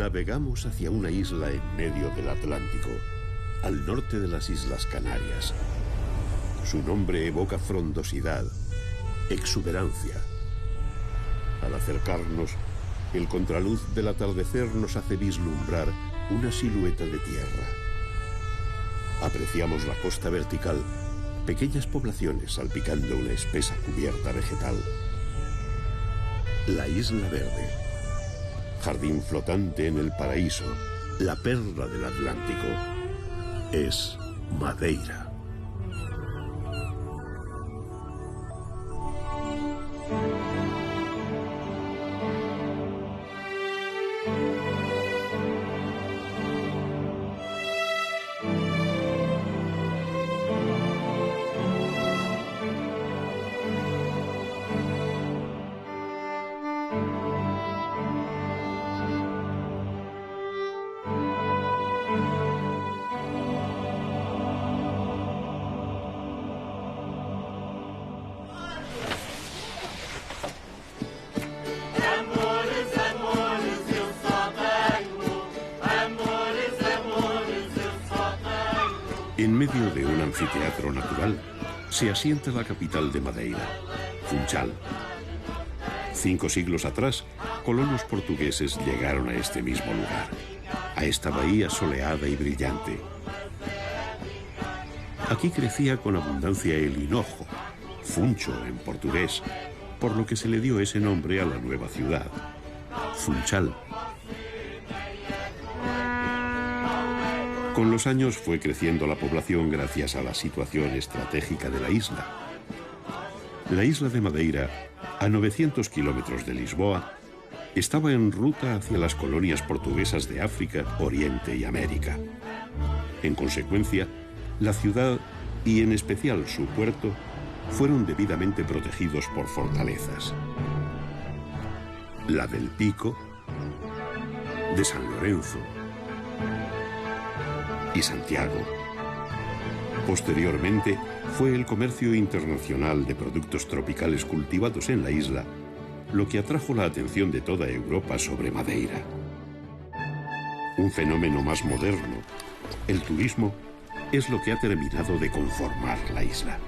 Navegamos hacia una isla en medio del Atlántico, al norte de las Islas Canarias. Su nombre evoca frondosidad, exuberancia. Al acercarnos, el contraluz del atardecer nos hace vislumbrar una silueta de tierra. Apreciamos la costa vertical, pequeñas poblaciones salpicando una espesa cubierta vegetal. La Isla Verde, jardín flotante en el paraíso, la perla del Atlántico, es Madeira. En medio de un anfiteatro natural se asienta la capital de Madeira, Funchal. 5 siglos atrás, colonos portugueses llegaron a este mismo lugar, a esta bahía soleada y brillante. Aquí crecía con abundancia el hinojo, funcho en portugués, por lo que se le dio ese nombre a la nueva ciudad, Funchal. Con los años fue creciendo la población gracias a la situación estratégica de la isla. La isla de Madeira, a 900 kilómetros de Lisboa, estaba en ruta hacia las colonias portuguesas de África, Oriente y América. En consecuencia, la ciudad, y en especial su puerto, fueron debidamente protegidos por fortalezas. La del Pico, de San Lorenzo y Santiago. Posteriormente, fue el comercio internacional de productos tropicales cultivados en la isla lo que atrajo la atención de toda Europa sobre Madeira. Un fenómeno más moderno, el turismo, es lo que ha terminado de conformar la isla.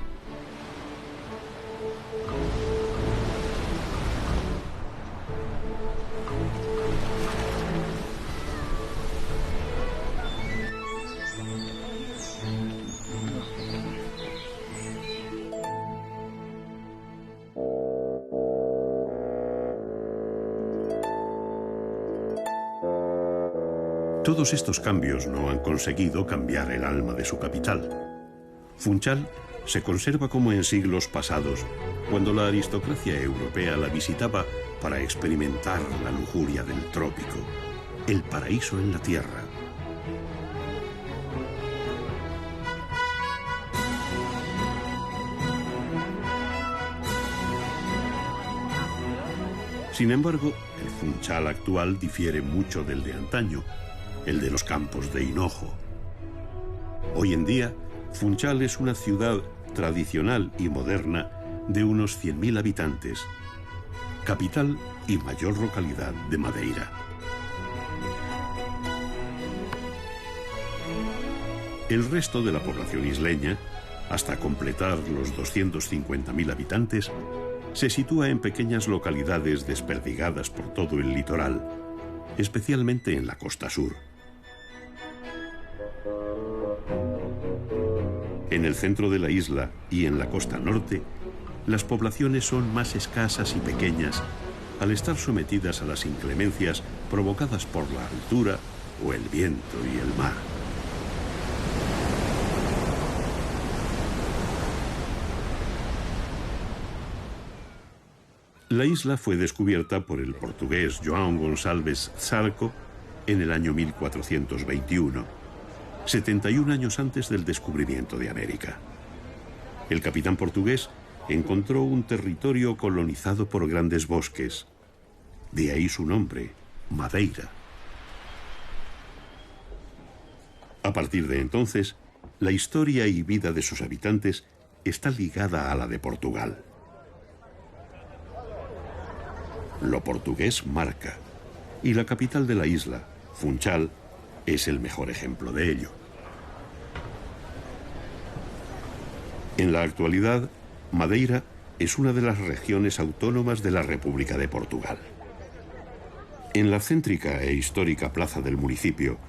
Todos estos cambios no han conseguido cambiar el alma de su capital. Funchal se conserva como en siglos pasados, cuando la aristocracia europea la visitaba para experimentar la lujuria del trópico, el paraíso en la tierra. Sin embargo, el Funchal actual difiere mucho del de antaño, el de los campos de hinojo. Hoy en día, Funchal es una ciudad tradicional y moderna de unos 100.000 habitantes, capital y mayor localidad de Madeira. El resto de la población isleña, hasta completar los 250.000 habitantes, se sitúa en pequeñas localidades desperdigadas por todo el litoral, especialmente en la costa sur. En el centro de la isla y en la costa norte, las poblaciones son más escasas y pequeñas al estar sometidas a las inclemencias provocadas por la altura o el viento y el mar. La isla fue descubierta por el portugués João Gonçalves Zarco en el año 1421. 71 años antes del descubrimiento de América. El capitán portugués encontró un territorio colonizado por grandes bosques. De ahí su nombre, Madeira. A partir de entonces, la historia y vida de sus habitantes está ligada a la de Portugal. Lo portugués marca, y la capital de la isla, Funchal es el mejor ejemplo de ello. En la actualidad, Madeira es una de las regiones autónomas de la República de Portugal. En la céntrica e histórica plaza del municipio,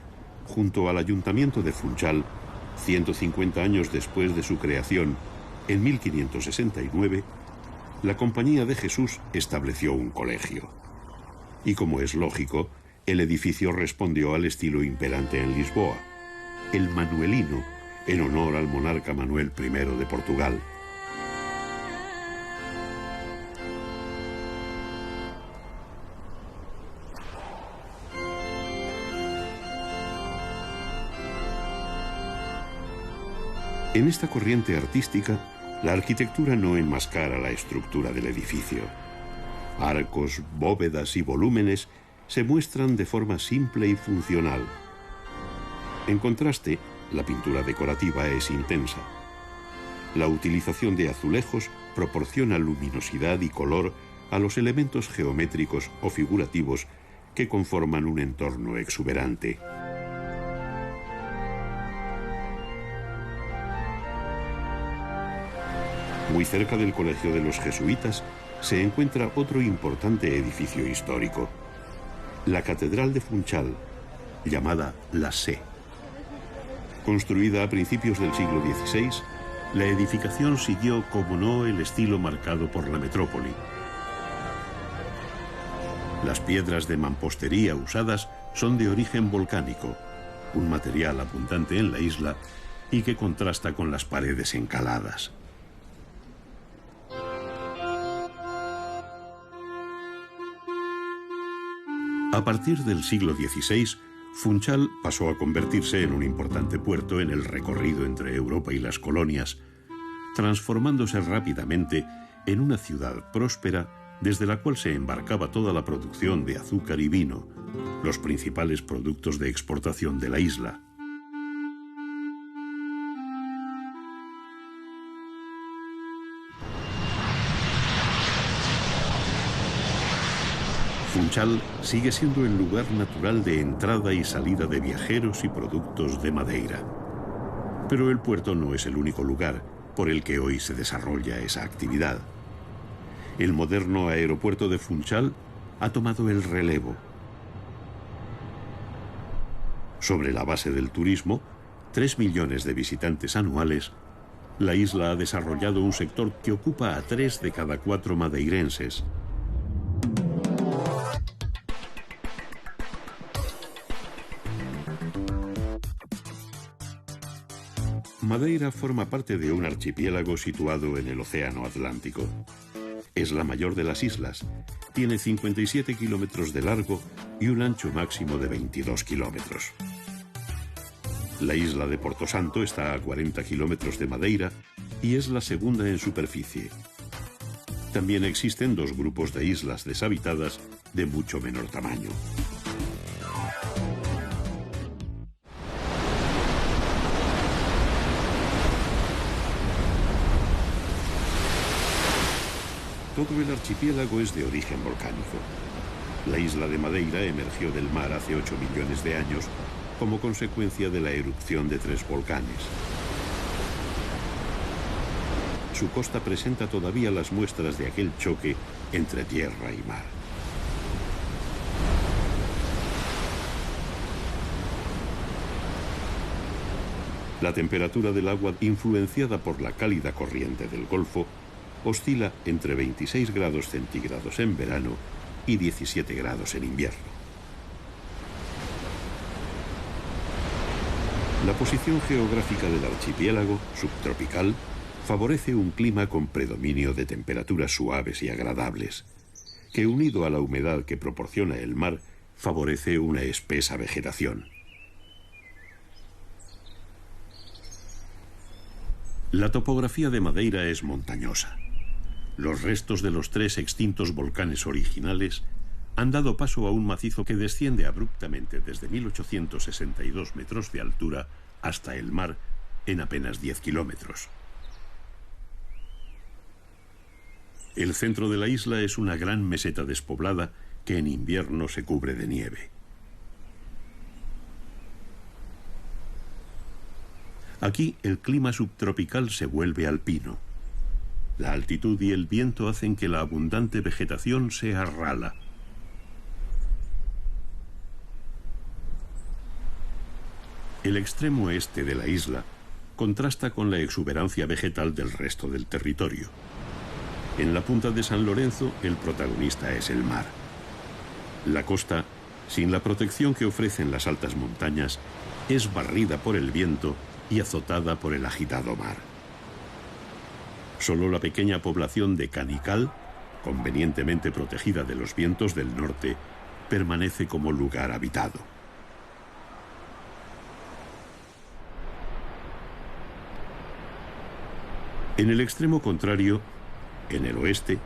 junto al ayuntamiento de Funchal, 150 años después de su creación, en 1569, la Compañía de Jesús estableció un colegio. Y como es lógico, el edificio respondió al estilo imperante en Lisboa, el manuelino, en honor al monarca Manuel I de Portugal. En esta corriente artística, la arquitectura no enmascara la estructura del edificio. Arcos, bóvedas y volúmenes se muestran de forma simple y funcional. En contraste, la pintura decorativa es intensa. La utilización de azulejos proporciona luminosidad y color a los elementos geométricos o figurativos que conforman un entorno exuberante. Muy cerca del Colegio de los Jesuitas se encuentra otro importante edificio histórico, la Catedral de Funchal, llamada la Sé. Construida a principios del siglo XVI, la edificación siguió, como no, el estilo marcado por la metrópoli. Las piedras de mampostería usadas son de origen volcánico, un material abundante en la isla y que contrasta con las paredes encaladas. A partir del siglo XVI, Funchal pasó a convertirse en un importante puerto en el recorrido entre Europa y las colonias, transformándose rápidamente en una ciudad próspera desde la cual se embarcaba toda la producción de azúcar y vino, los principales productos de exportación de la isla. Funchal sigue siendo el lugar natural de entrada y salida de viajeros y productos de Madeira. Pero el puerto no es el único lugar por el que hoy se desarrolla esa actividad. El moderno aeropuerto de Funchal ha tomado el relevo. Sobre la base del turismo, 3 millones de visitantes anuales, la isla ha desarrollado un sector que ocupa a 3 de cada 4 madeirenses. Madeira forma parte de un archipiélago situado en el Océano Atlántico. Es la mayor de las islas. Tiene 57 kilómetros de largo y un ancho máximo de 22 kilómetros. La isla de Porto Santo está a 40 kilómetros de Madeira y es la segunda en superficie. También existen 2 grupos de islas deshabitadas de mucho menor tamaño. Todo el archipiélago es de origen volcánico. La isla de Madeira emergió del mar hace 8 millones de años como consecuencia de la erupción de 3 volcanes. Su costa presenta todavía las muestras de aquel choque entre tierra y mar. La temperatura del agua, influenciada por la cálida corriente del Golfo, oscila entre 26 grados centígrados en verano y 17 grados en invierno. La posición geográfica del archipiélago, subtropical, favorece un clima con predominio de temperaturas suaves y agradables, que unido a la humedad que proporciona el mar, favorece una espesa vegetación. La topografía de Madeira es montañosa. Los restos de los 3 extintos volcanes originales han dado paso a un macizo que desciende abruptamente desde 1862 metros de altura hasta el mar en apenas 10 kilómetros. El centro de la isla es una gran meseta despoblada que en invierno se cubre de nieve. Aquí el clima subtropical se vuelve alpino. La altitud y el viento hacen que la abundante vegetación sea rala. El extremo este de la isla contrasta con la exuberancia vegetal del resto del territorio. En la punta de San Lorenzo, el protagonista es el mar. La costa, sin la protección que ofrecen las altas montañas, es barrida por el viento y azotada por el agitado mar. Solo la pequeña población de Canical, convenientemente protegida de los vientos del norte, permanece como lugar habitado. En el extremo contrario, en el oeste,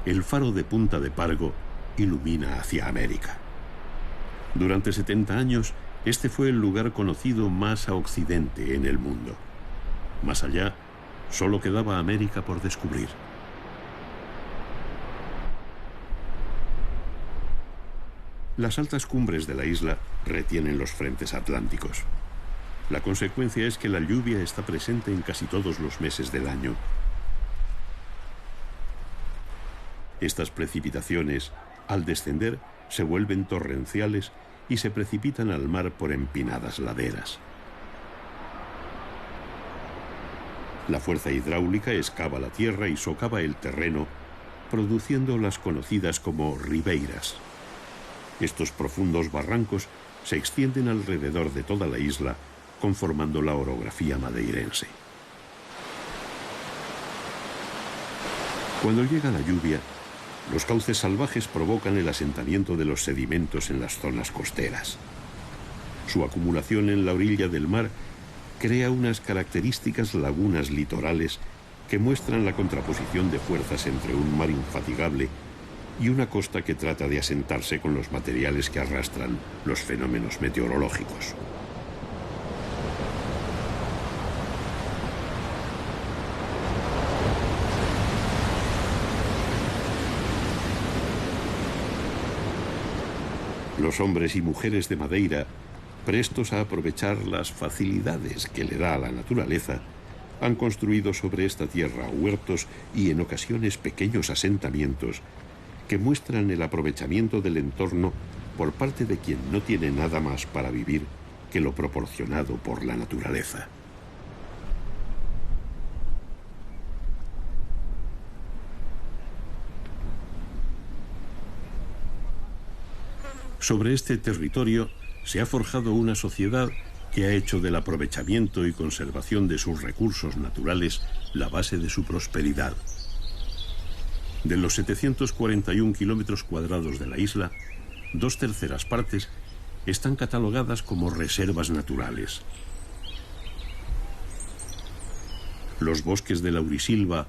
el faro de Punta de Pargo ilumina hacia América. Durante 70 años, este fue el lugar conocido más a occidente en el mundo. Más allá, solo quedaba América por descubrir. Las altas cumbres de la isla retienen los frentes atlánticos. La consecuencia es que la lluvia está presente en casi todos los meses del año. Estas precipitaciones, al descender, se vuelven torrenciales y se precipitan al mar por empinadas laderas. La fuerza hidráulica excava la tierra y socava el terreno, produciendo las conocidas como ribeiras. Estos profundos barrancos se extienden alrededor de toda la isla, conformando la orografía madeirense. Cuando llega la lluvia, los cauces salvajes provocan el asentamiento de los sedimentos en las zonas costeras. Su acumulación en la orilla del mar crea unas características lagunas litorales que muestran la contraposición de fuerzas entre un mar infatigable y una costa que trata de asentarse con los materiales que arrastran los fenómenos meteorológicos. Los hombres y mujeres de Madeira, prestos a aprovechar las facilidades que le da a la naturaleza, han construido sobre esta tierra huertos y en ocasiones pequeños asentamientos que muestran el aprovechamiento del entorno por parte de quien no tiene nada más para vivir que lo proporcionado por la naturaleza. Sobre este territorio se ha forjado una sociedad que ha hecho del aprovechamiento y conservación de sus recursos naturales la base de su prosperidad. De los 741 kilómetros cuadrados de la isla, 2/3 partes están catalogadas como reservas naturales. Los bosques de laurisilva,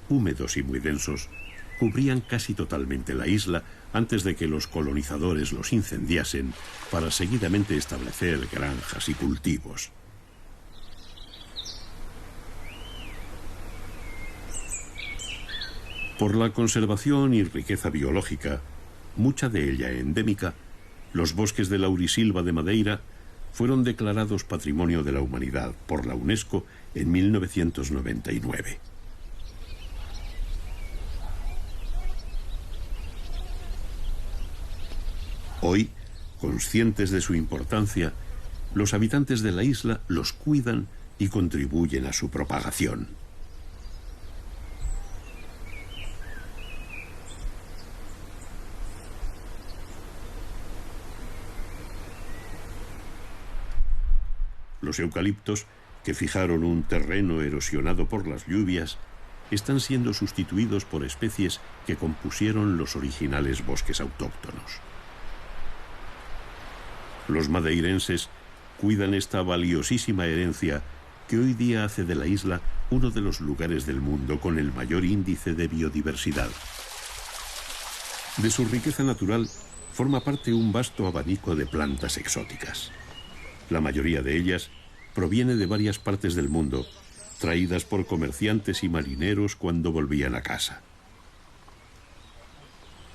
húmedos y muy densos, cubrían casi totalmente la isla antes de que los colonizadores los incendiasen para seguidamente establecer granjas y cultivos. Por la conservación y riqueza biológica, mucha de ella endémica, los bosques de laurisilva de Madeira fueron declarados Patrimonio de la Humanidad por la UNESCO en 1999. Hoy, conscientes de su importancia, los habitantes de la isla los cuidan y contribuyen a su propagación. Los eucaliptos, que fijaron un terreno erosionado por las lluvias, están siendo sustituidos por especies que compusieron los originales bosques autóctonos. Los madeirenses cuidan esta valiosísima herencia que hoy día hace de la isla uno de los lugares del mundo con el mayor índice de biodiversidad. De su riqueza natural forma parte un vasto abanico de plantas exóticas. La mayoría de ellas proviene de varias partes del mundo, traídas por comerciantes y marineros cuando volvían a casa.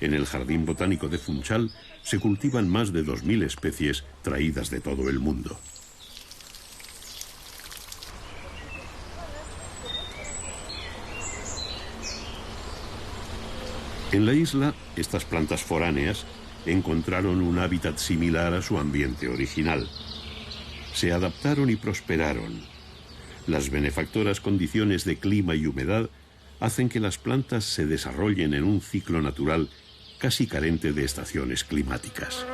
En el Jardín Botánico de Funchal se cultivan más de 2000 especies traídas de todo el mundo. En la isla, estas plantas foráneas encontraron un hábitat similar a su ambiente original. Se adaptaron y prosperaron. Las benefactoras condiciones de clima y humedad hacen que las plantas se desarrollen en un ciclo natural casi carente de estaciones climáticas.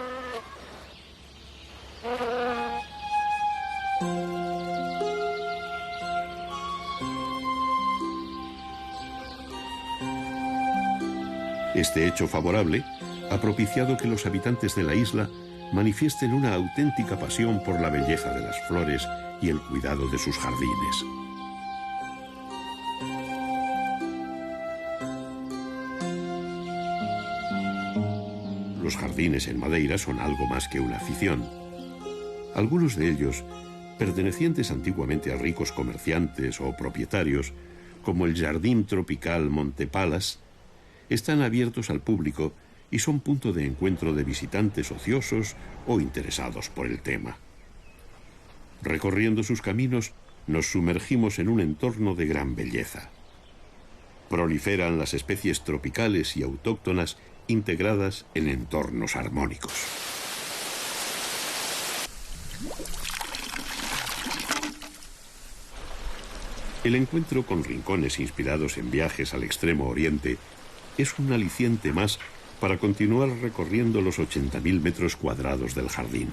Este hecho favorable ha propiciado que los habitantes de la isla manifiesten una auténtica pasión por la belleza de las flores y el cuidado de sus jardines. Los jardines en Madeira son algo más que una afición. Algunos de ellos, pertenecientes antiguamente a ricos comerciantes o propietarios, como el Jardín Tropical Monte Palas, están abiertos al público y son punto de encuentro de visitantes ociosos o interesados por el tema. Recorriendo sus caminos, nos sumergimos en un entorno de gran belleza. Proliferan las especies tropicales y autóctonas integradas en entornos armónicos. El encuentro con rincones inspirados en viajes al Extremo Oriente es un aliciente más para continuar recorriendo los 80.000 metros cuadrados del jardín.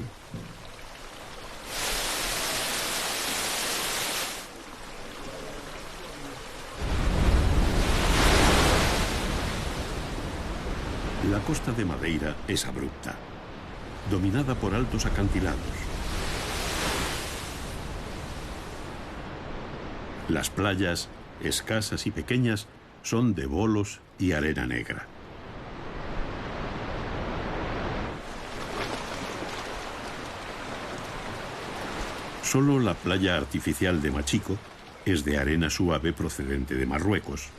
La costa de Madeira es abrupta, dominada por altos acantilados. Las playas, escasas y pequeñas, son de bolos y arena negra. Solo la playa artificial de Machico es de arena suave procedente de Marruecos.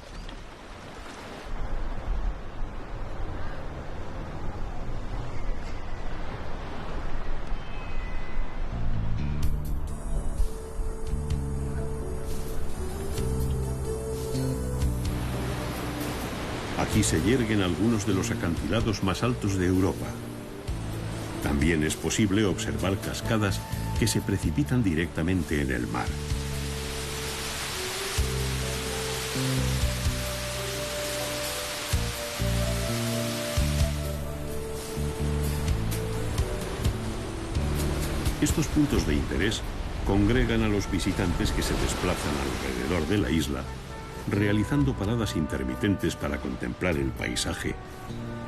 Aquí se yerguen algunos de los acantilados más altos de Europa. También es posible observar cascadas que se precipitan directamente en el mar. Estos puntos de interés congregan a los visitantes que se desplazan alrededor de la isla, realizando paradas intermitentes para contemplar el paisaje,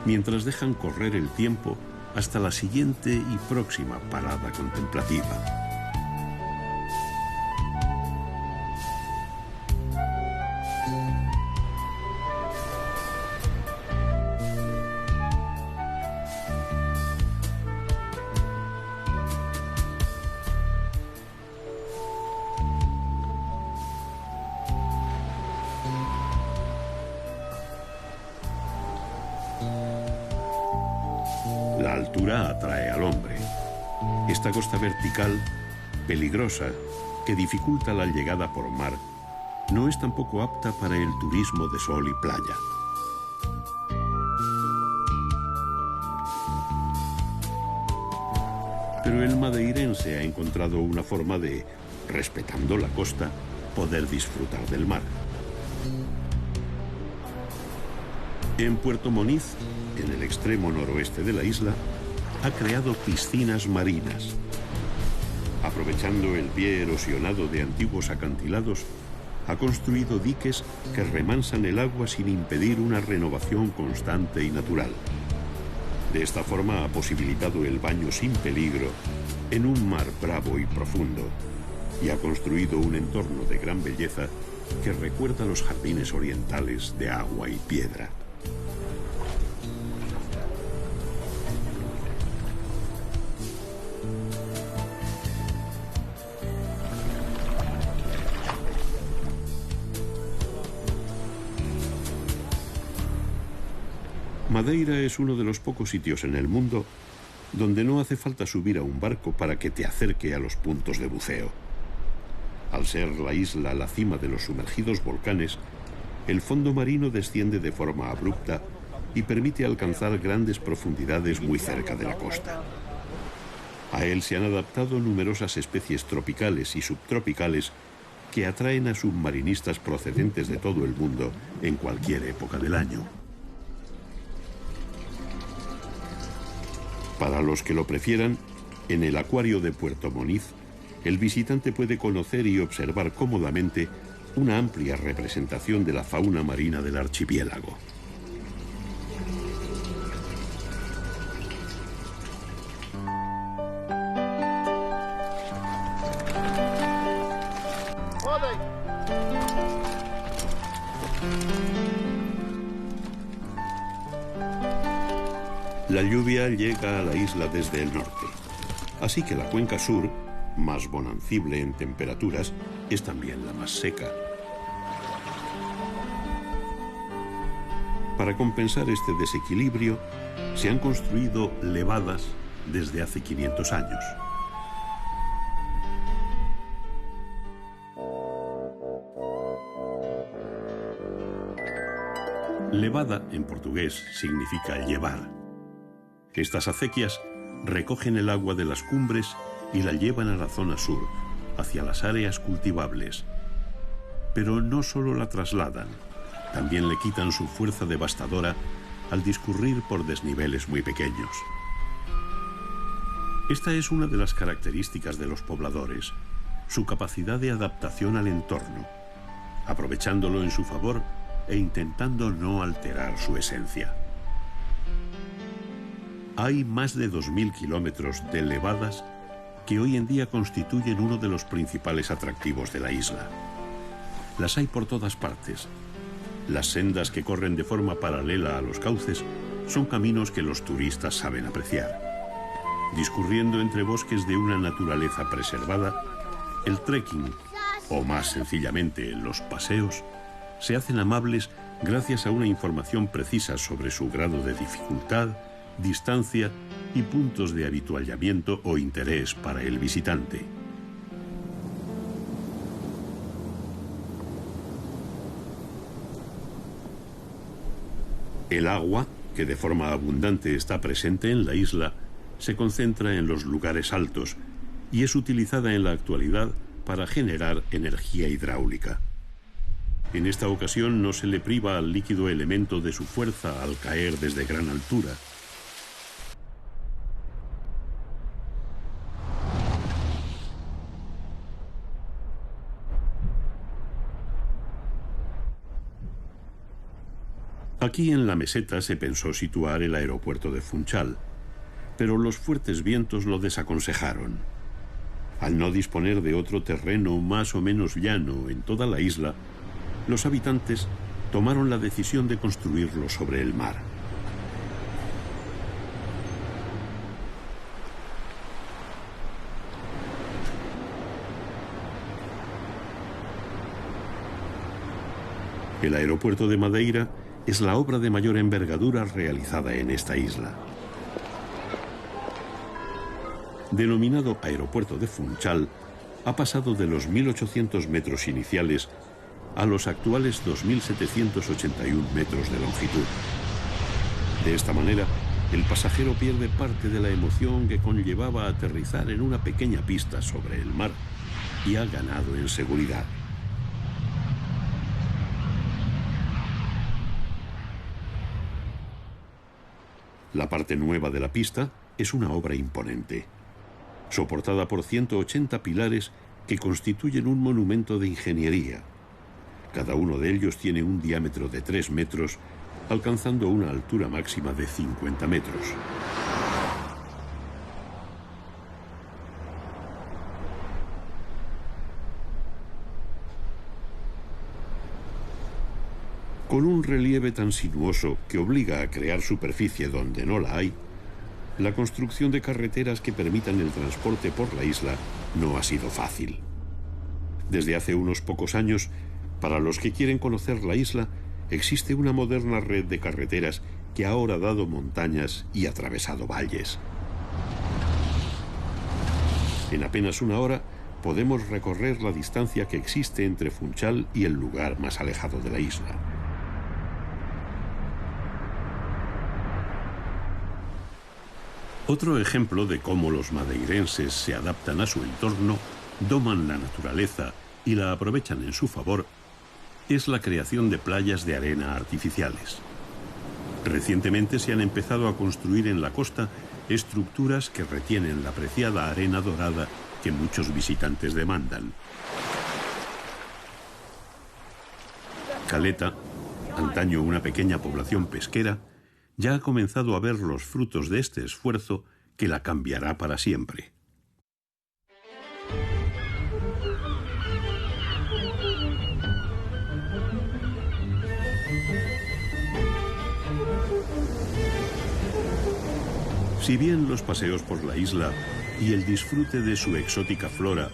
mientras dejan correr el tiempo hasta la siguiente y próxima parada contemplativa. La altura atrae al hombre. Esta costa vertical, peligrosa, que dificulta la llegada por mar, no es tampoco apta para el turismo de sol y playa. Pero el madeirense ha encontrado una forma de, respetando la costa, poder disfrutar del mar. En Puerto Moniz, en el extremo noroeste de la isla, ha creado piscinas marinas. Aprovechando el pie erosionado de antiguos acantilados, ha construido diques que remansan el agua sin impedir una renovación constante y natural. De esta forma ha posibilitado el baño sin peligro en un mar bravo y profundo, y ha construido un entorno de gran belleza que recuerda los jardines orientales de agua y piedra. Madeira es uno de los pocos sitios en el mundo donde no hace falta subir a un barco para que te acerque a los puntos de buceo. Al ser la isla la cima de los sumergidos volcanes, el fondo marino desciende de forma abrupta y permite alcanzar grandes profundidades muy cerca de la costa. A él se han adaptado numerosas especies tropicales y subtropicales que atraen a submarinistas procedentes de todo el mundo en cualquier época del año. Para los que lo prefieran, en el acuario de Puerto Moniz, el visitante puede conocer y observar cómodamente una amplia representación de la fauna marina del archipiélago. La lluvia llega a la isla desde el norte, así que la cuenca sur, más bonancible en temperaturas, es también la más seca. Para compensar este desequilibrio, se han construido levadas desde hace 500 años. Levada, en portugués, significa llevar. Estas acequias recogen el agua de las cumbres y la llevan a la zona sur, hacia las áreas cultivables. Pero no solo la trasladan, también le quitan su fuerza devastadora al discurrir por desniveles muy pequeños. Esta es una de las características de los pobladores, su capacidad de adaptación al entorno, aprovechándolo en su favor e intentando no alterar su esencia. Hay más de 2.000 kilómetros de levadas que hoy en día constituyen uno de los principales atractivos de la isla. Las hay por todas partes. Las sendas que corren de forma paralela a los cauces son caminos que los turistas saben apreciar. Discurriendo entre bosques de una naturaleza preservada, el trekking, o más sencillamente los paseos, se hacen amables gracias a una información precisa sobre su grado de dificultad, distancia y puntos de habituallamiento o interés para el visitante. El agua, que de forma abundante está presente en la isla, se concentra en los lugares altos y es utilizada en la actualidad para generar energía hidráulica. En esta ocasión no se le priva al líquido elemento de su fuerza al caer desde gran altura. Aquí en la meseta se pensó situar el aeropuerto de Funchal, pero los fuertes vientos lo desaconsejaron. Al no disponer de otro terreno más o menos llano en toda la isla, los habitantes tomaron la decisión de construirlo sobre el mar. El aeropuerto de Madeira es la obra de mayor envergadura realizada en esta isla. Denominado Aeropuerto de Funchal, ha pasado de los 1.800 metros iniciales a los actuales 2.781 metros de longitud. De esta manera, el pasajero pierde parte de la emoción que conllevaba aterrizar en una pequeña pista sobre el mar y ha ganado en seguridad. La parte nueva de la pista es una obra imponente, soportada por 180 pilares que constituyen un monumento de ingeniería. Cada uno de ellos tiene un diámetro de 3 metros, alcanzando una altura máxima de 50 metros. Con un relieve tan sinuoso que obliga a crear superficie donde no la hay, la construcción de carreteras que permitan el transporte por la isla no ha sido fácil. Desde hace unos pocos años, para los que quieren conocer la isla, existe una moderna red de carreteras que ha horadado montañas y atravesado valles. En apenas una hora podemos recorrer la distancia que existe entre Funchal y el lugar más alejado de la isla. Otro ejemplo de cómo los madeirenses se adaptan a su entorno, doman la naturaleza y la aprovechan en su favor, es la creación de playas de arena artificiales. Recientemente se han empezado a construir en la costa estructuras que retienen la preciada arena dorada que muchos visitantes demandan. Caleta, antaño una pequeña población pesquera, ya ha comenzado a ver los frutos de este esfuerzo que la cambiará para siempre. Si bien los paseos por la isla y el disfrute de su exótica flora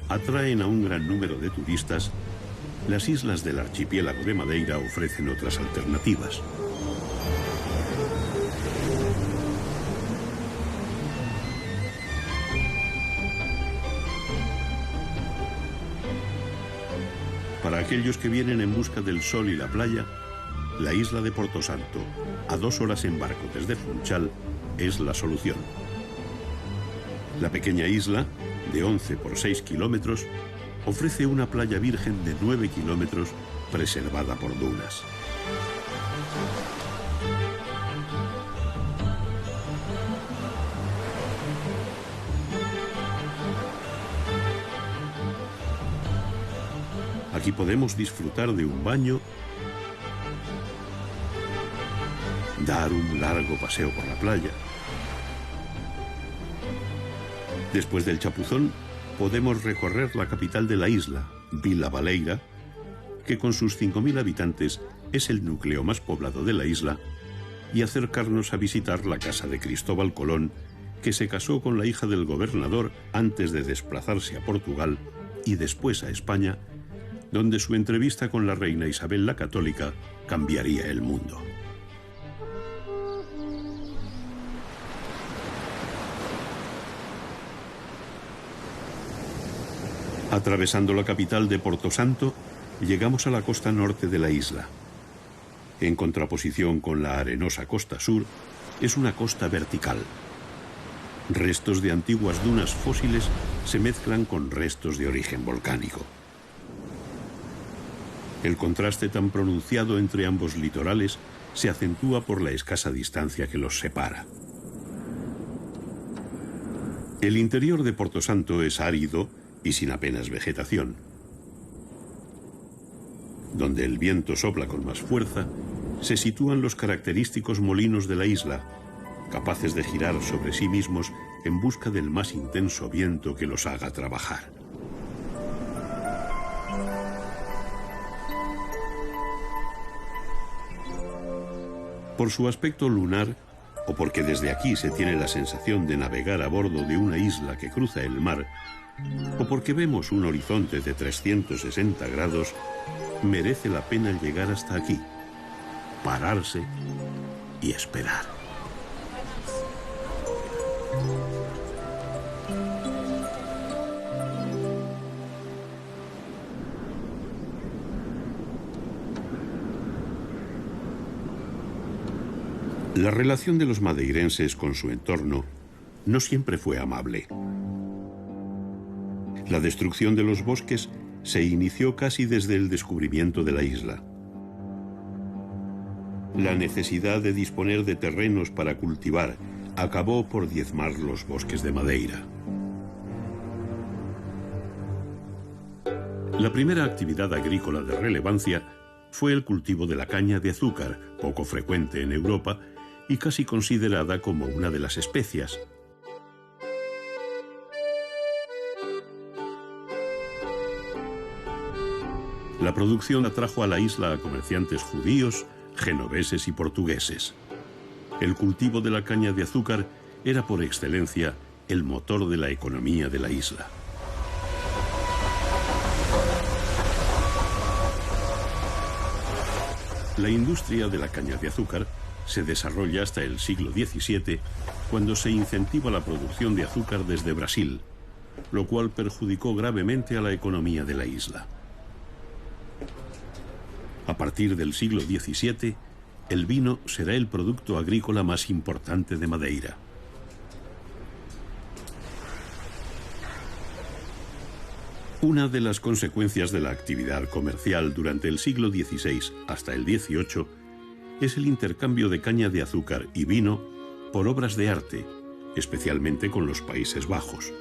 atraen a un gran número de turistas, las islas del archipiélago de Madeira ofrecen otras alternativas. Para aquellos que vienen en busca del sol y la playa, la isla de Porto Santo, a 2 horas en barco desde Funchal, es la solución. La pequeña isla, de 11 por 6 kilómetros, ofrece una playa virgen de 9 kilómetros preservada por dunas. Aquí podemos disfrutar de un baño, dar un largo paseo por la playa. Después del chapuzón, podemos recorrer la capital de la isla, Vila Baleira, que con sus 5.000 habitantes es el núcleo más poblado de la isla, y acercarnos a visitar la casa de Cristóbal Colón, que se casó con la hija del gobernador antes de desplazarse a Portugal y después a España, donde su entrevista con la reina Isabel la Católica cambiaría el mundo. Atravesando la capital de Porto Santo, llegamos a la costa norte de la isla. En contraposición con la arenosa costa sur, es una costa vertical. Restos de antiguas dunas fósiles se mezclan con restos de origen volcánico. El contraste tan pronunciado entre ambos litorales se acentúa por la escasa distancia que los separa. El interior de Porto Santo es árido y sin apenas vegetación. Donde el viento sopla con más fuerza, se sitúan los característicos molinos de la isla, capaces de girar sobre sí mismos en busca del más intenso viento que los haga trabajar. Por su aspecto lunar, o porque desde aquí se tiene la sensación de navegar a bordo de una isla que cruza el mar, o porque vemos un horizonte de 360 grados, merece la pena llegar hasta aquí, pararse y esperar. La relación de los madeirenses con su entorno no siempre fue amable. La destrucción de los bosques se inició casi desde el descubrimiento de la isla. La necesidad de disponer de terrenos para cultivar acabó por diezmar los bosques de Madeira. La primera actividad agrícola de relevancia fue el cultivo de la caña de azúcar, poco frecuente en Europa y casi considerada como una de las especias. La producción atrajo a la isla a comerciantes judíos, genoveses y portugueses. El cultivo de la caña de azúcar era por excelencia el motor de la economía de la isla. La industria de la caña de azúcar se desarrolla hasta el siglo XVII, cuando se incentiva la producción de azúcar desde Brasil, lo cual perjudicó gravemente a la economía de la isla. A partir del siglo XVII, el vino será el producto agrícola más importante de Madeira. Una de las consecuencias de la actividad comercial durante el siglo XVI hasta el XVIII es el intercambio de caña de azúcar y vino por obras de arte, especialmente con los Países Bajos.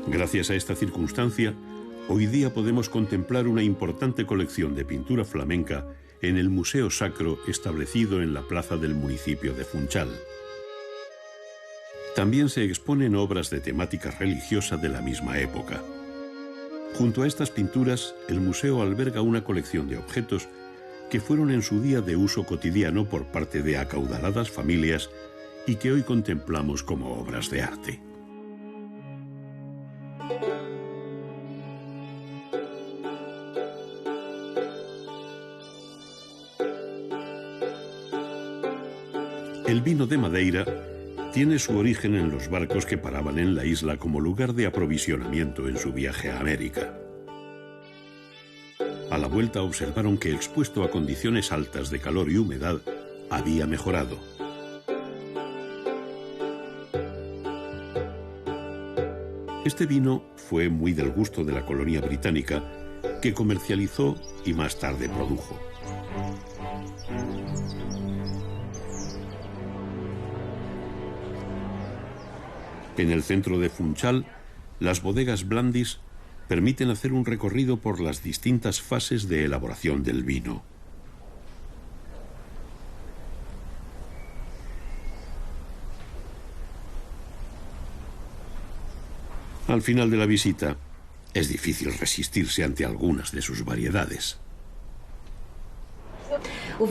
Gracias a esta circunstancia, hoy día podemos contemplar una importante colección de pintura flamenca en el Museo Sacro establecido en la plaza del municipio de Funchal. También se exponen obras de temática religiosa de la misma época. Junto a estas pinturas, el museo alberga una colección de objetos que fueron en su día de uso cotidiano por parte de acaudaladas familias y que hoy contemplamos como obras de arte. El vino de Madeira tiene su origen en los barcos que paraban en la isla como lugar de aprovisionamiento en su viaje a América. A la vuelta observaron que, expuesto a condiciones altas de calor y humedad, había mejorado. Este vino fue muy del gusto de la colonia británica, que comercializó y más tarde produjo. En el centro de Funchal, las bodegas Blandis permiten hacer un recorrido por las distintas fases de elaboración del vino. Al final de la visita, es difícil resistirse ante algunas de sus variedades. El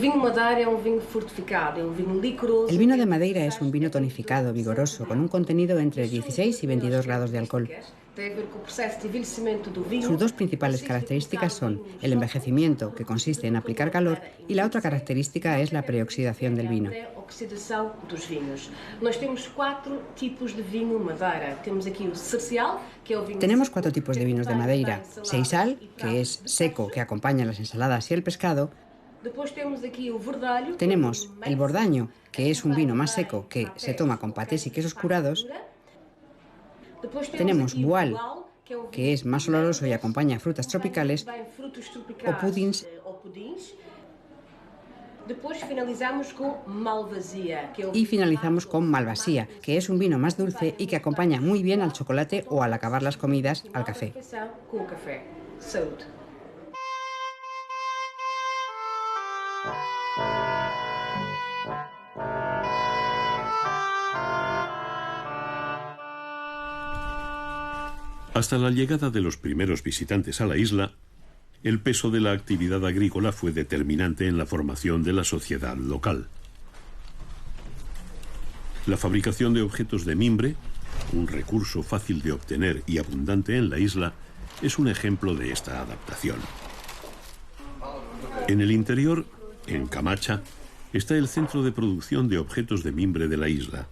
vino de Madeira es un vino tonificado, vigoroso, con un contenido entre 16 y 22 grados de alcohol. Sus dos principales características son el envejecimiento, que consiste en aplicar calor, y la otra característica es la preoxidación del vino. Tenemos 4 tipos de vinos de Madeira: Seixal, que es seco, que acompaña las ensaladas y el pescado. Tenemos el Bordaño, que es un vino más seco que se toma con patés y quesos curados. Tenemos Boal, que es más oloroso y acompaña frutas tropicales, o pudins. Y finalizamos con Malvasía, que es un vino más dulce y que acompaña muy bien al chocolate o, al acabar las comidas, al café. Hasta la llegada de los primeros visitantes a la isla, el peso de la actividad agrícola fue determinante en la formación de la sociedad local. La fabricación de objetos de mimbre, un recurso fácil de obtener y abundante en la isla, es un ejemplo de esta adaptación. En el interior, en Camacha, está el centro de producción de objetos de mimbre de la isla.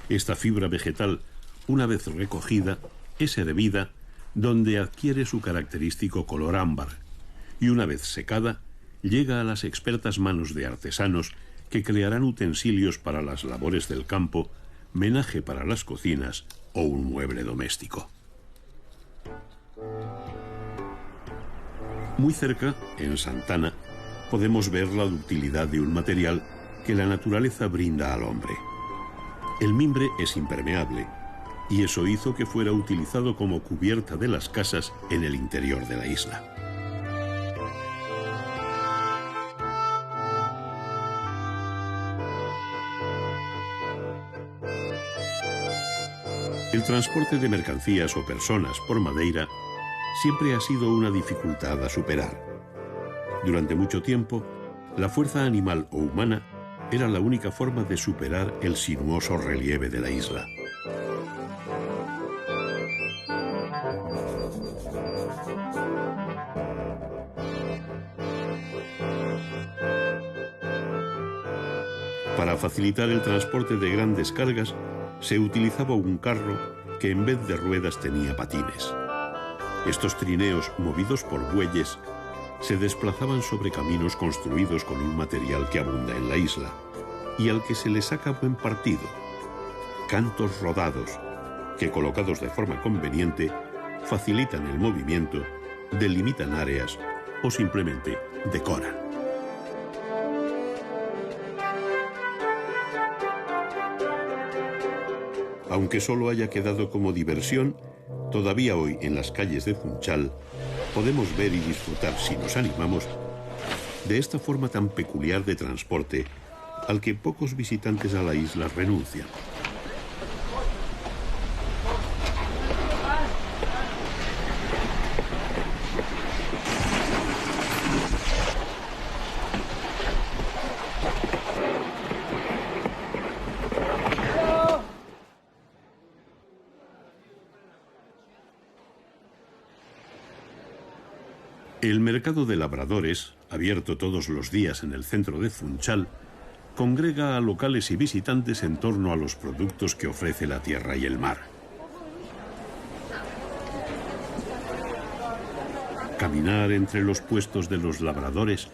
Esta fibra vegetal, una vez recogida, es hervida, donde adquiere su característico color ámbar, y una vez secada, llega a las expertas manos de artesanos que crearán utensilios para las labores del campo, menaje para las cocinas o un mueble doméstico. Muy cerca, en Santana, podemos ver la utilidad de un material que la naturaleza brinda al hombre. El mimbre es impermeable, y eso hizo que fuera utilizado como cubierta de las casas en el interior de la isla. El transporte de mercancías o personas por Madeira siempre ha sido una dificultad a superar. Durante mucho tiempo, la fuerza animal o humana era la única forma de superar el sinuoso relieve de la isla. Para facilitar el transporte de grandes cargas, se utilizaba un carro que en vez de ruedas tenía patines. Estos trineos, movidos por bueyes, se desplazaban sobre caminos construidos con un material que abunda en la isla y al que se le saca buen partido: cantos rodados, que colocados de forma conveniente facilitan el movimiento, delimitan áreas o simplemente decoran. Aunque solo haya quedado como diversión, todavía hoy en las calles de Funchal podemos ver y disfrutar, si nos animamos, de esta forma tan peculiar de transporte al que pocos visitantes a la isla renuncian. El mercado de labradores, abierto todos los días en el centro de Funchal, congrega a locales y visitantes en torno a los productos que ofrece la tierra y el mar. Caminar entre los puestos de los labradores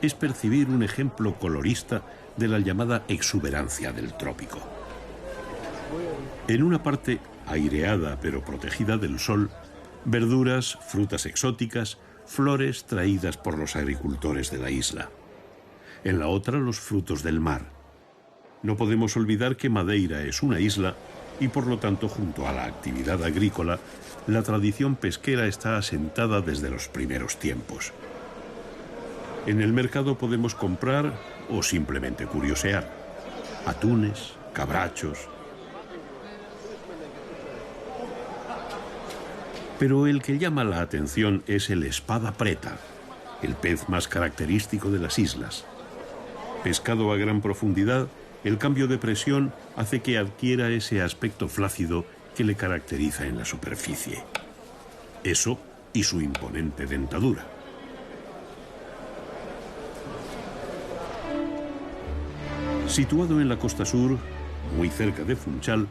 es percibir un ejemplo colorista de la llamada exuberancia del trópico. En una parte aireada pero protegida del sol, verduras, frutas exóticas, flores traídas por los agricultores de la isla. En la otra, los frutos del mar. No podemos olvidar que Madeira es una isla y, por lo tanto, junto a la actividad agrícola, la tradición pesquera está asentada desde los primeros tiempos. En el mercado podemos comprar o simplemente curiosear atunes, cabrachos. Pero el que llama la atención es el espada preta, el pez más característico de las islas. Pescado a gran profundidad, el cambio de presión hace que adquiera ese aspecto flácido que le caracteriza en la superficie. Eso y su imponente dentadura. Situado en la costa sur, muy cerca de Funchal,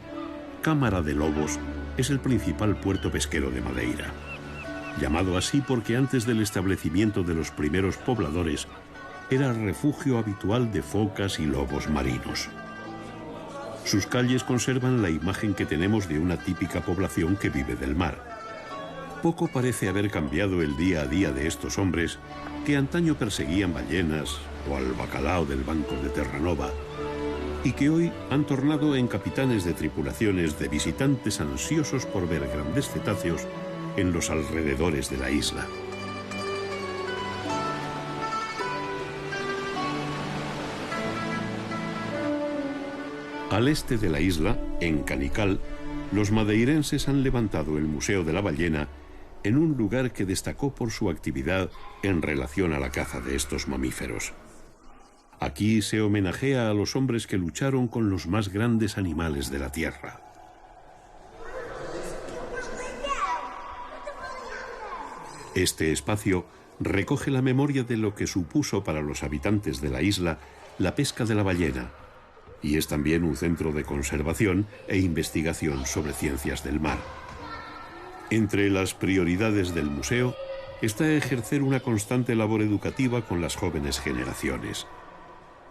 Cámara de Lobos es el principal puerto pesquero de Madeira, llamado así porque antes del establecimiento de los primeros pobladores era refugio habitual de focas y lobos marinos. Sus calles conservan la imagen que tenemos de una típica población que vive del mar. Poco parece haber cambiado el día a día de estos hombres que antaño perseguían ballenas o al bacalao del Banco de Terranova, y que hoy han tornado en capitanes de tripulaciones de visitantes ansiosos por ver grandes cetáceos en los alrededores de la isla. Al este de la isla, en Canical, los madeirenses han levantado el Museo de la Ballena en un lugar que destacó por su actividad en relación a la caza de estos mamíferos. Aquí se homenajea a los hombres que lucharon con los más grandes animales de la tierra. Este espacio recoge la memoria de lo que supuso para los habitantes de la isla la pesca de la ballena, y es también un centro de conservación e investigación sobre ciencias del mar. Entre las prioridades del museo está ejercer una constante labor educativa con las jóvenes generaciones.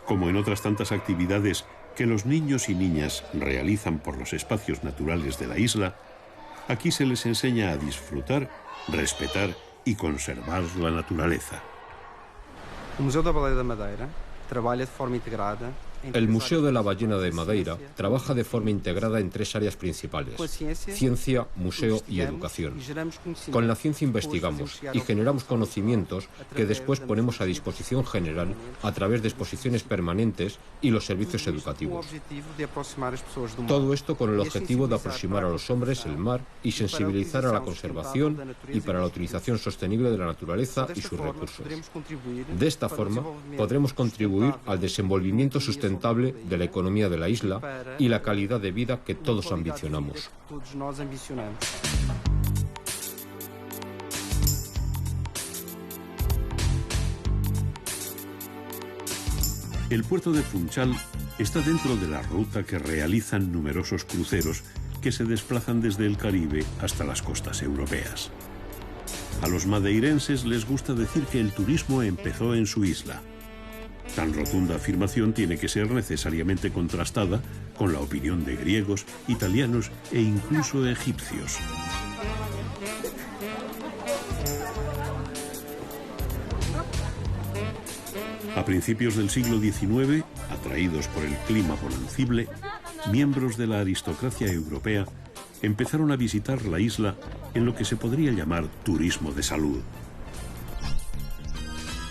Como en otras tantas actividades que los niños y niñas realizan por los espacios naturales de la isla, aquí se les enseña a disfrutar, respetar y conservar la naturaleza. El Museo de la Ballena de Madeira trabaja de forma integrada. El Museo de la Ballena de Madeira trabaja de forma integrada en tres áreas principales: ciencia, museo y educación. Con la ciencia investigamos y generamos conocimientos que después ponemos a disposición general a través de exposiciones permanentes y los servicios educativos. Todo esto con el objetivo de aproximar a los hombres el mar y sensibilizar a la conservación y para la utilización sostenible de la naturaleza y sus recursos. De esta forma, podremos contribuir al desenvolvimiento sustentable de la economía de la isla y la calidad de vida que todos ambicionamos. El puerto de Funchal está dentro de la ruta que realizan numerosos cruceros que se desplazan desde el Caribe hasta las costas europeas. A los madeirenses les gusta decir que el turismo empezó en su isla. Tan rotunda afirmación tiene que ser necesariamente contrastada con la opinión de griegos, italianos e incluso egipcios. A principios del siglo XIX, atraídos por el clima bonancible, miembros de la aristocracia europea empezaron a visitar la isla en lo que se podría llamar turismo de salud.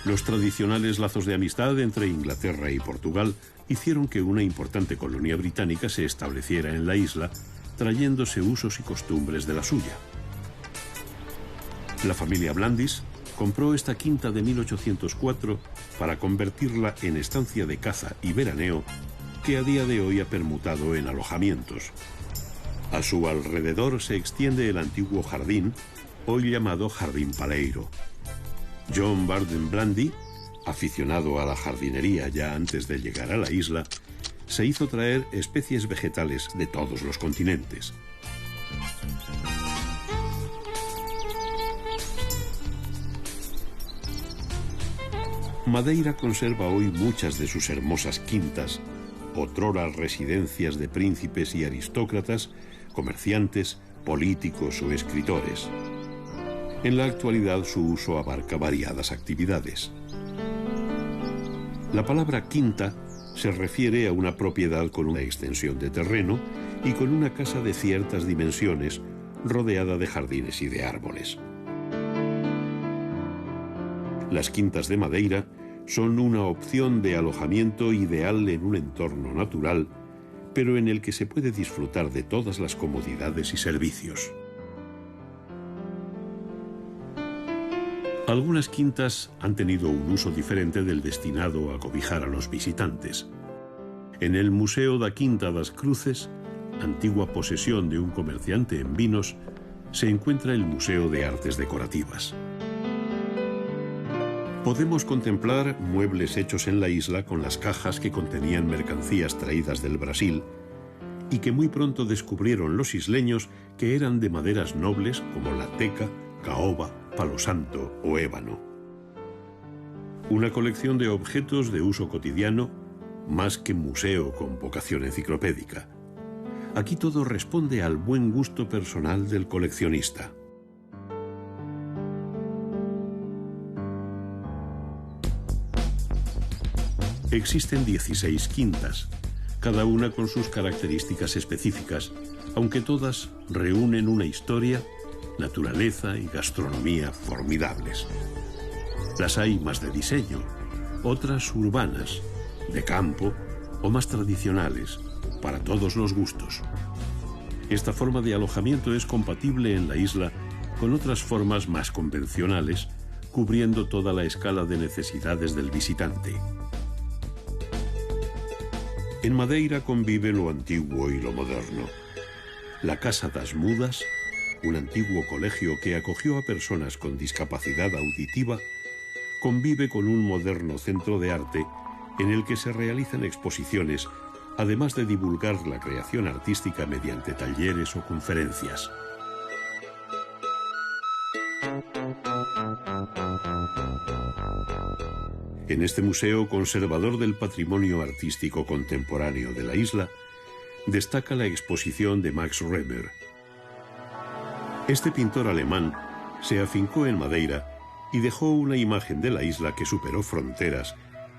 Los tradicionales lazos de amistad entre Inglaterra y Portugal hicieron que una importante colonia británica se estableciera en la isla, trayéndose usos y costumbres de la suya. La familia Blandis compró esta quinta de 1804 para convertirla en estancia de caza y veraneo que a día de hoy ha permutado en alojamientos. A su alrededor se extiende el antiguo jardín, hoy llamado Jardín Paleiro. John Burden Blandy, aficionado a la jardinería ya antes de llegar a la isla, se hizo traer especies vegetales de todos los continentes. Madeira conserva hoy muchas de sus hermosas quintas, otrora residencias de príncipes y aristócratas, comerciantes, políticos o escritores. En la actualidad su uso abarca variadas actividades. La palabra quinta se refiere a una propiedad con una extensión de terreno y con una casa de ciertas dimensiones, rodeada de jardines y de árboles. Las quintas de Madeira son una opción de alojamiento ideal en un entorno natural, pero en el que se puede disfrutar de todas las comodidades y servicios. Algunas quintas han tenido un uso diferente del destinado a cobijar a los visitantes. En el Museo da Quinta das Cruces, antigua posesión de un comerciante en vinos, se encuentra el Museo de Artes Decorativas. Podemos contemplar muebles hechos en la isla con las cajas que contenían mercancías traídas del Brasil y que muy pronto descubrieron los isleños que eran de maderas nobles como la teca, caoba, palo santo o ébano. Una colección de objetos de uso cotidiano, más que museo con vocación enciclopédica. Aquí todo responde al buen gusto personal del coleccionista. Existen 16 quintas, cada una con sus características específicas, aunque todas reúnen una historia, naturaleza y gastronomía formidables. Las hay más de diseño, otras urbanas, de campo o más tradicionales, para todos los gustos. Esta forma de alojamiento es compatible en la isla con otras formas más convencionales, cubriendo toda la escala de necesidades del visitante. En Madeira convive lo antiguo y lo moderno. La Casa das Mudas, un antiguo colegio que acogió a personas con discapacidad auditiva, convive con un moderno centro de arte en el que se realizan exposiciones, además de divulgar la creación artística mediante talleres o conferencias. En este museo conservador del patrimonio artístico contemporáneo de la isla, destaca la exposición de Max Reber. Este pintor alemán se afincó en Madeira y dejó una imagen de la isla que superó fronteras,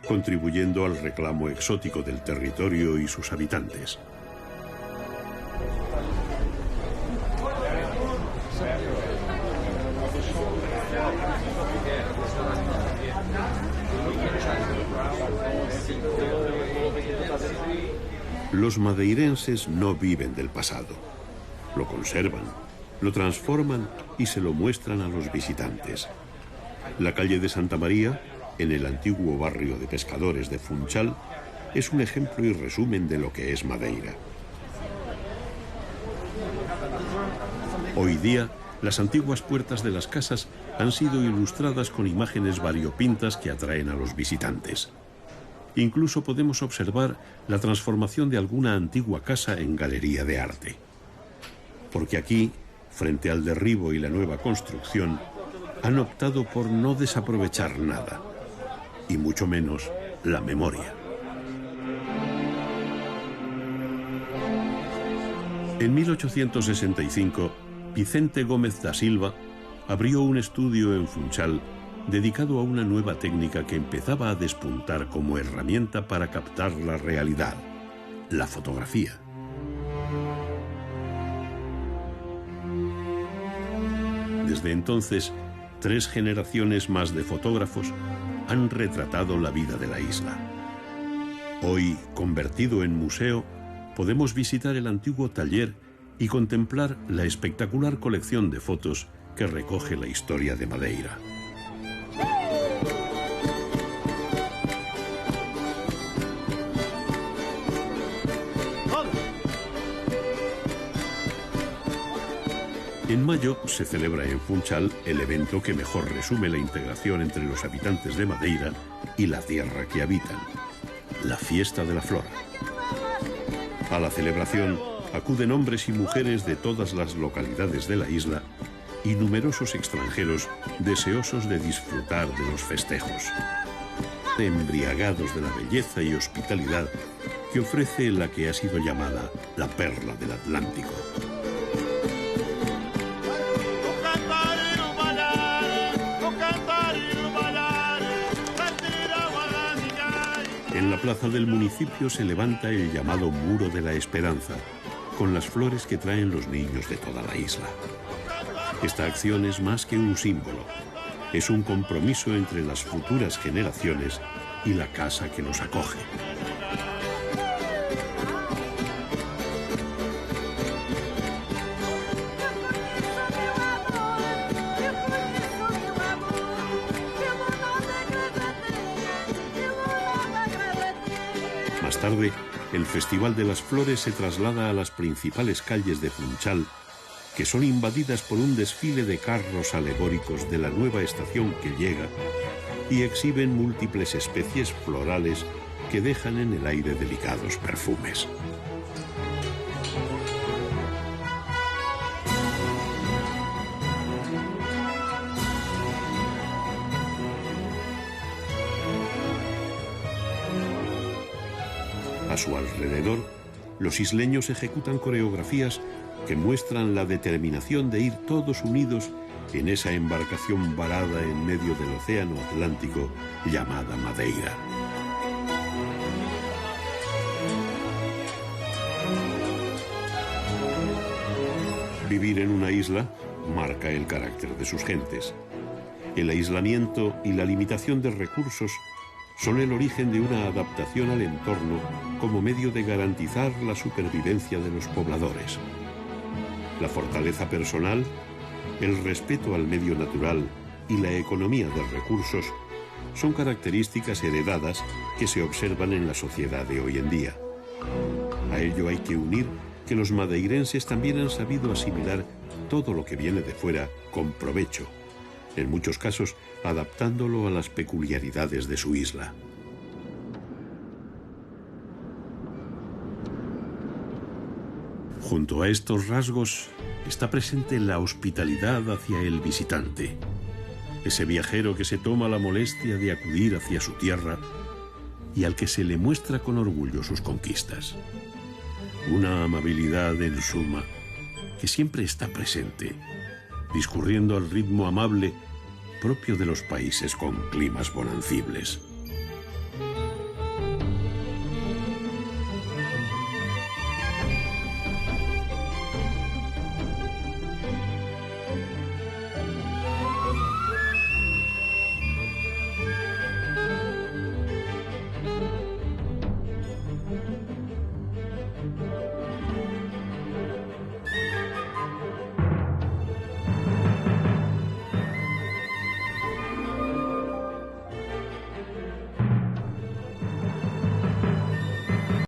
contribuyendo al reclamo exótico del territorio y sus habitantes. Los madeirenses no viven del pasado. Lo conservan, lo transforman y se lo muestran a los visitantes. La calle de Santa María, en el antiguo barrio de pescadores de Funchal, es un ejemplo y resumen de lo que es Madeira. Hoy día, las antiguas puertas de las casas han sido ilustradas con imágenes variopintas que atraen a los visitantes. Incluso podemos observar la transformación de alguna antigua casa en galería de arte. Porque aquí, frente al derribo y la nueva construcción, han optado por no desaprovechar nada, y mucho menos la memoria. En 1865, Vicente Gómez da Silva, abrió un estudio en Funchal dedicado a una nueva técnica que empezaba a despuntar como herramienta para captar la realidad: la fotografía. Desde entonces, 3 generaciones más de fotógrafos han retratado la vida de la isla. Hoy, convertido en museo, podemos visitar el antiguo taller y contemplar la espectacular colección de fotos que recoge la historia de Madeira. En mayo se celebra en Funchal el evento que mejor resume la integración entre los habitantes de Madeira y la tierra que habitan: la Fiesta de la Flor. A la celebración acuden hombres y mujeres de todas las localidades de la isla y numerosos extranjeros deseosos de disfrutar de los festejos, embriagados de la belleza y hospitalidad que ofrece la que ha sido llamada la perla del Atlántico. En la plaza del municipio se levanta el llamado Muro de la Esperanza, con las flores que traen los niños de toda la isla. Esta acción es más que un símbolo, es un compromiso entre las futuras generaciones y la casa que nos acoge. Más tarde, el Festival de las Flores se traslada a las principales calles de Funchal, que son invadidas por un desfile de carros alegóricos de la nueva estación que llega y exhiben múltiples especies florales que dejan en el aire delicados perfumes. A su alrededor, los isleños ejecutan coreografías que muestran la determinación de ir todos unidos en esa embarcación varada en medio del océano Atlántico llamada Madeira. Vivir en una isla marca el carácter de sus gentes. El aislamiento y la limitación de recursos son el origen de una adaptación al entorno como medio de garantizar la supervivencia de los pobladores. La fortaleza personal, el respeto al medio natural y la economía de recursos son características heredadas que se observan en la sociedad de hoy en día. A ello hay que unir que los madeirenses también han sabido asimilar todo lo que viene de fuera con provecho, en muchos casos adaptándolo a las peculiaridades de su isla. Junto a estos rasgos está presente la hospitalidad hacia el visitante, ese viajero que se toma la molestia de acudir hacia su tierra y al que se le muestra con orgullo sus conquistas. Una amabilidad, en suma, que siempre está presente, discurriendo al ritmo amable propio de los países con climas bonancibles.